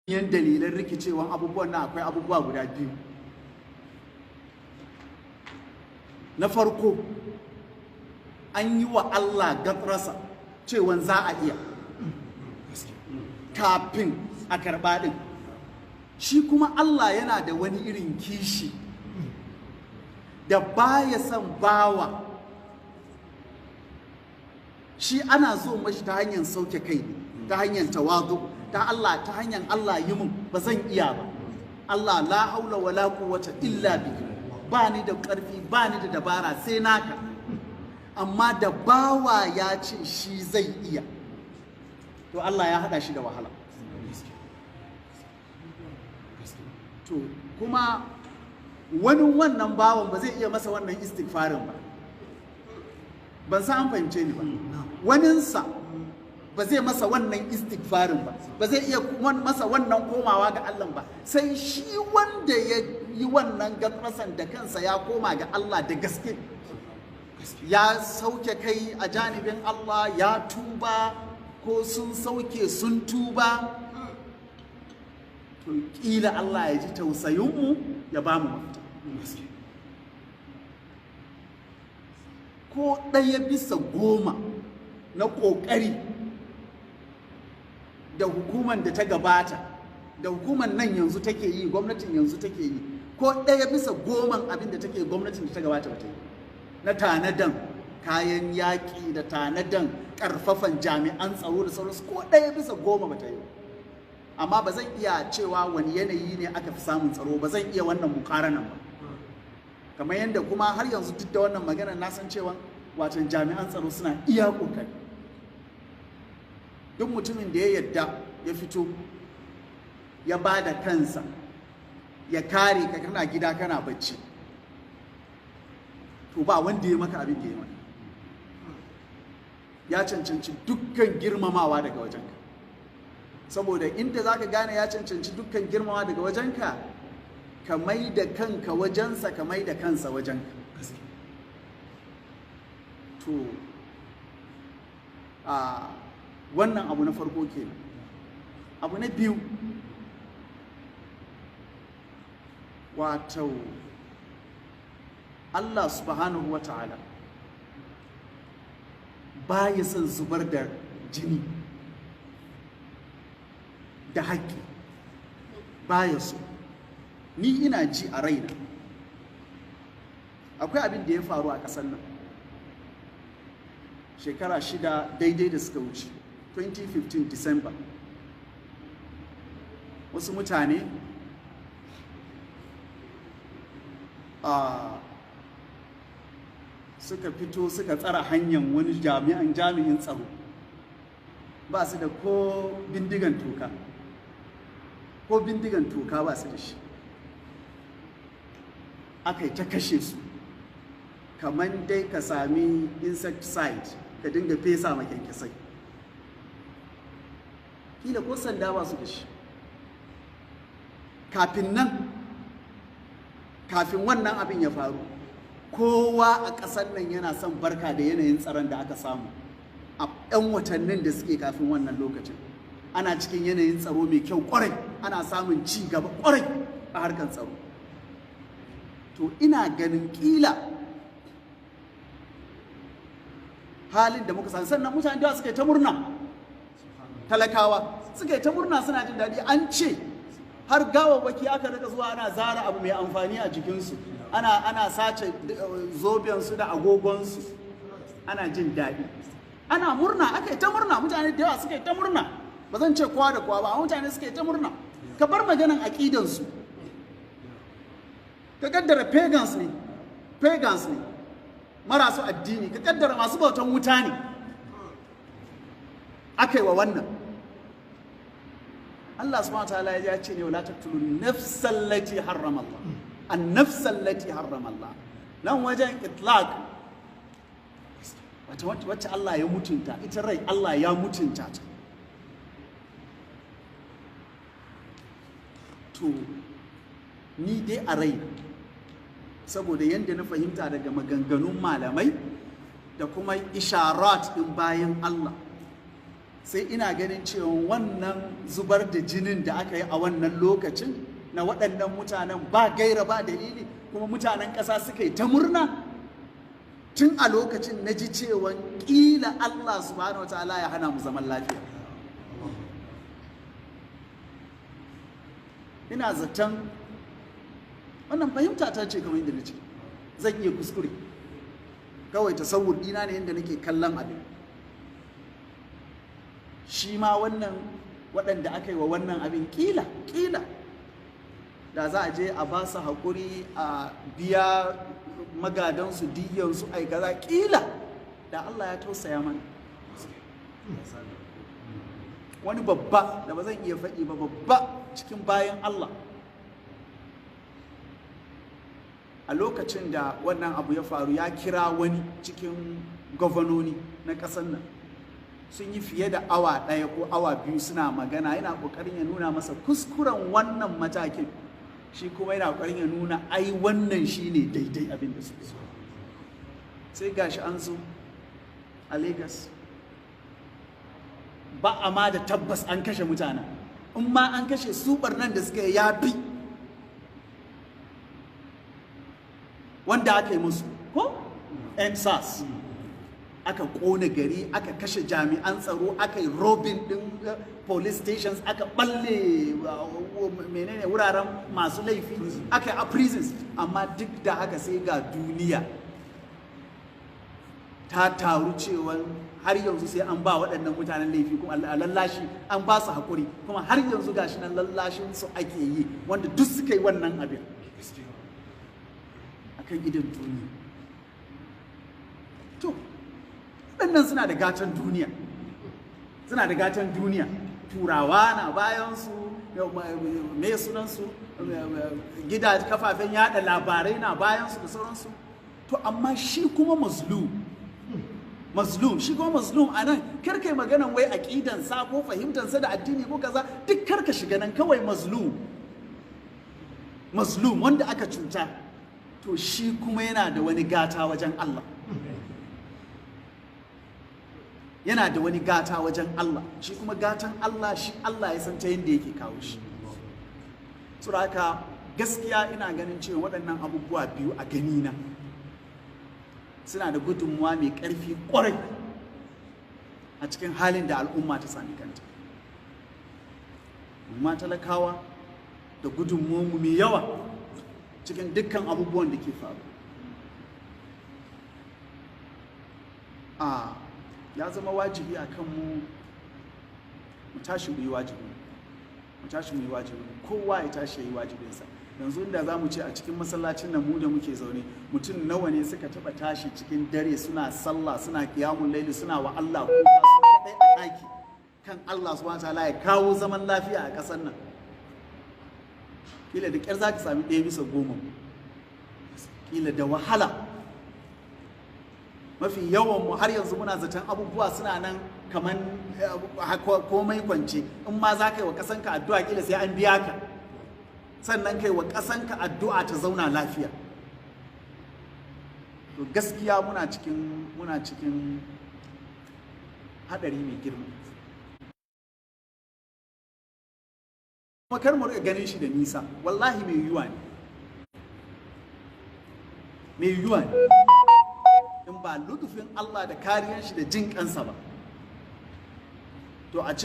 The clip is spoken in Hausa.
yan dalilan rikicewan abubuwan nan akwai abubuwa guda biyu. Na farko, an yi wa Allah gatrasa cewan za a iya kafin a karɓa ɗin. Shi kuma Allah yana da wani irin kishi da baya son bawa. Shi ana so mashi ta hanyar sauke kai ne, ta hanyar tawadu, ta hanyar Allah yi mun ba zan iya ba. Allah la haula wala quwwata illa bihi, ba ni da ƙarfi ba ni da dabara sai naka. Amma da bawa ya ce shi zai iya, to Allah ya hada shi da wahala. To kuma wani wannan bawan ba zai iya masa wannan istighfarin ba. Ban san an fahimce ni ba. Waninsa ba zai masa wannan istighfarin ba, ba zai iya masa wannan komawa ga Allah ba, sai shi wanda ya yi wannan gatrasan da kansa ya koma ga Allah da gaske, ya sauke kai a janibin Allah, ya tuba ko sun sauke sun tuba, to kila Allah ya ji tausayinmu ya ba mu mafita. Ko ɗaya bisa goma na ƙoƙari da hukumar da ta gabata da hukumar nan yanzu take yi, gwamnatin yanzu take yi, ko ɗaya bisa goman abin da take gwamnatin da ta gabata ba ta yi, na tanadan kayan yaƙi da tanadan ƙarfafan jami'an tsaro da sauransu, ko ɗaya bisa goma ba ta yi. Amma ba zan iya cewa wani yanayi ne aka fi samun tsaro, ba zan iya wannan mukaranan ba. Kamar yadda kuma har yanzu duk da wannan magana na san cewa watan jami'an tsaro suna iya ƙoƙari. Duk mutumin da ya yadda ya fito ya ba da kansa ya kare ka kana gida kana bacci, to ba wanda ya maka abin da ya maka. Ya cancanci dukkan girmamawa daga wajenka, saboda inda za ka gane ya cancanci dukkan girmamawa daga wajenka, ka mai da kanka wajensa, ka mai da kansa wajenka. To wannan abu na farko kenan. Abu na biyu, wato Allah subhanahu wa ta'ala ba ya son zubar da jini da haƙƙi, ba ya so. Ni ina ji a raina akwai abin da ya faru a ƙasar nan shekara 6 daidai da suka wuce, 2015 December. Wasu mutane suka fito suka tsara hanyar wani jami'in tsaro, ba su da ko bindigan toka ba su da shi. Aka yi ta kashe su kamar dai ka sami insecticide ka dinga fesa ma kyankyasai, kila ko sanda ba su da shi. Kafin wannan abin ya faru, kowa a ƙasar nan yana son barka da yanayin tsaron da aka samu a 'yan watannin da suke kafin wannan lokacin. Ana cikin yanayin tsaro mai kyau ƙwarai, ana samun ci gaba ƙwarai a harkar tsaro. To ina ganin ƙila halin da muka sani, sannan mutane da suka yi ta murna, talakawa suka yi ta murna suna jin daɗi. An ce har gawawwaki aka rika zuwa ana zara abu mai amfani a jikinsu, ana sace zobensu da agogonsu, ana jin daɗi, ana murna, aka yi ta murna, mutane da yawa suka yi ta murna. Ba zan ce kowa da kowa ba, amma mutane suka yi ta murna. Ka bar maganan aƙidansu, ka kaddara pagans ne marasu addini, ka kaddara masu bautan wuta ne aka yi wa wannan. Allah subhanahu wa ta'ala ya ce ne wala taqtulu nafsal lati harrama Allah, an-nafsal lati harrama Allah. Nan wajen itlaq, wacce Allah ya mutunta, ita rai Allah ya mutunta ta. To ni dai a rai, saboda yadda na fahimta daga maganganun malamai da kuma isharat ɗin bayan Allah, sai ina ganin cewa wannan zubar da jinin da aka yi a wannan lokacin na waɗannan mutanen ba gaira ba dalili, kuma mutanen ƙasa suka yi ta murna, tun a lokacin na ji cewa ƙila Allah subhanahu wa ta'ala ya hana mu zaman lafiya. Ina zaton wannan fahimta ta ce kamar yadda na ce, zan iya kuskure, kawai tasawur dina ne yadda nake kallon abin. Shi ma wannan waɗanda aka yi wa wannan abin ƙila da za a je a ba su haƙuri a biya magadansu diyansu ai kaza, ƙila da Allah ya tausaya mana. Wani babba da ba zan iya faɗi ba, babba cikin bayan Allah, a lokacin da wannan abu ya faru ya kira wani cikin gwamnoni na ƙasar nan, sun yi fiye da awa ɗaya ko awa biyu suna magana, yana ƙoƙarin ya nuna masa kuskuren wannan matakin, shi kuma yana ƙoƙarin ya nuna ai wannan shi ne daidai abin da suke so. Sai gashi an zo a Lagos ba a ma da tabbas an kashe mutane, in ma an kashe su nan da suka ya fi wanda aka yi musu ko NSAS. Aka ƙone gari, aka kashe jami'an tsaro, aka yi robin ɗin police stations, aka ɓalle menene wuraren masu laifi, aka yi a prisons. Amma duk da haka sai ga duniya ta taru cewa har yanzu sai an ba waɗannan mutanen laifi kuma a lallashi, an ba su haƙuri, kuma har yanzu gashi nan lallashin su ake yi, wanda duk suka yi wannan abin akan idan duniya. To waɗannan suna da gatan duniya, turawa na bayansu, me sunansu, gida kafafen yada labarai na bayansu da sauransu. To amma shi kuma mazlum shi kuma mazlum a nan, karkai maganan wai aƙidansa ko fahimtansa da addini ko kaza, duk karka shiga nan, kawai mazlum wanda aka cuta, to shi kuma yana da wani gata wajen Allah. Yana da wani gata wajen Allah, shi kuma gatan Allah, shi Allah ya san ta yadda yake kawo shi. Saboda haka gaskiya ina ganin cewa waɗannan abubuwa biyu a ganina suna da gudunmuwa mai ƙarfi ƙwarai a cikin halin da al'umma ta sami kanta. Amma talakawa da gudunmuwanmu mai yawa cikin dukkan abubuwan da ke faru. Ya zama wajibi a kanmu mu tashi mu yi wajibi, kowa ya tashi ya yi wajibinsa. Yanzu inda za mu ce a cikin masallacin nan mu da muke zaune, mutum nawa ne suka taɓa tashi cikin dare suna sallah, suna kiyamun laili, suna wa Allah kuka su kaɗai a ɗaki kan Allah subhanahu wa ta'ala ya kawo zaman lafiya a ƙasar nan. Kila da ƙyar za ka sami 1/10, kila da wahala. Mafi yawan mu har yanzu muna zaton abubuwa suna nan kaman komai kwance. In ma za ka yi wa ƙasanka addu'a kila sai an biya ka, sannan kai wa ƙasanka addu'a ta zauna lafiya. To gaskiya muna cikin haɗari mai girma. Kuma kar mu riƙa ganin shi da nisa, wallahi mai yiwuwa ne. In ba lutufin Allah da kariyar shi da jin kansa ba, to a ce